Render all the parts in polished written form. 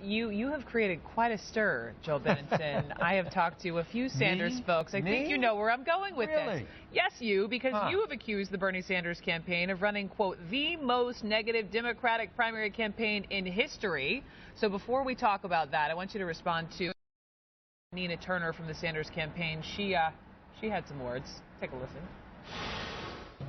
You have created quite a stir, Joe Benenson. I have talked to a few Sanders folks. I think you know where I'm going with this. Yes, because you have accused the Bernie Sanders campaign of running, quote, the most negative Democratic primary campaign in history. So before we talk about that, I want you to respond to Nina Turner from the Sanders campaign. She had some words. Take a listen.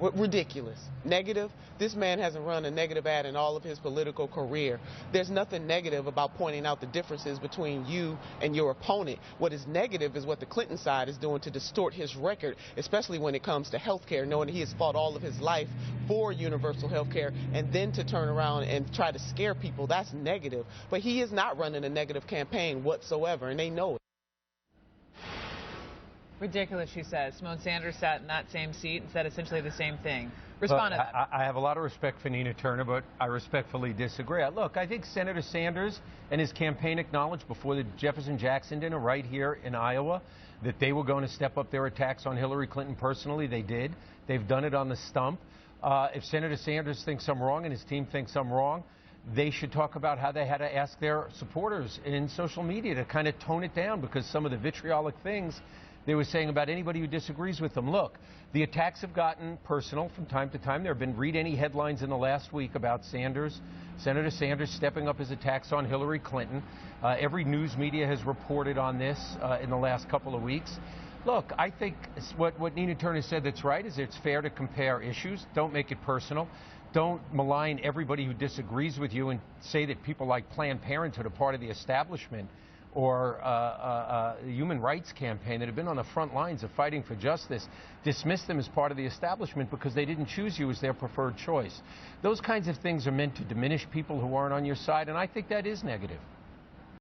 Ridiculous. Negative. This man hasn't run a negative ad in all of his political career. There's nothing negative about pointing out the differences between you and your opponent. What is negative is what the Clinton side is doing to distort his record, especially when it comes to health care, knowing he has fought all of his life for universal health care, and then to turn around and try to scare people. That's negative. But he is not running a negative campaign whatsoever, and they know it. Ridiculous, she says. Simone Sanders sat in that same seat and said essentially the same thing. Respond to that. I have a lot of respect for Nina Turner, but I respectfully disagree. Look, I think Senator Sanders and his campaign acknowledged before the Jefferson-Jackson dinner right here in Iowa that they were going to step up their attacks on Hillary Clinton personally. They did. They've done it on the stump. If Senator Sanders thinks I'm wrong and his team thinks I'm wrong, they should talk about how they had to ask their supporters in social media to kind of tone it down, because some of the vitriolic things they were saying about anybody who disagrees with them. Look, the attacks have gotten personal from time to time. There have been, read any headlines in the last week about Senator Sanders stepping up his attacks on Hillary Clinton. Every news media has reported on this in the last couple of weeks. Look, I think what Nina Turner said that's right is it's fair to compare issues. Don't make it personal. Don't malign everybody who disagrees with you and say that people like Planned Parenthood are part of the establishment, or the Human Rights Campaign that have been on the front lines of fighting for justice, dismiss them as part of the establishment because they didn't choose you as their preferred choice. Those kinds of things are meant to diminish people who aren't on your side, and I think that is negative.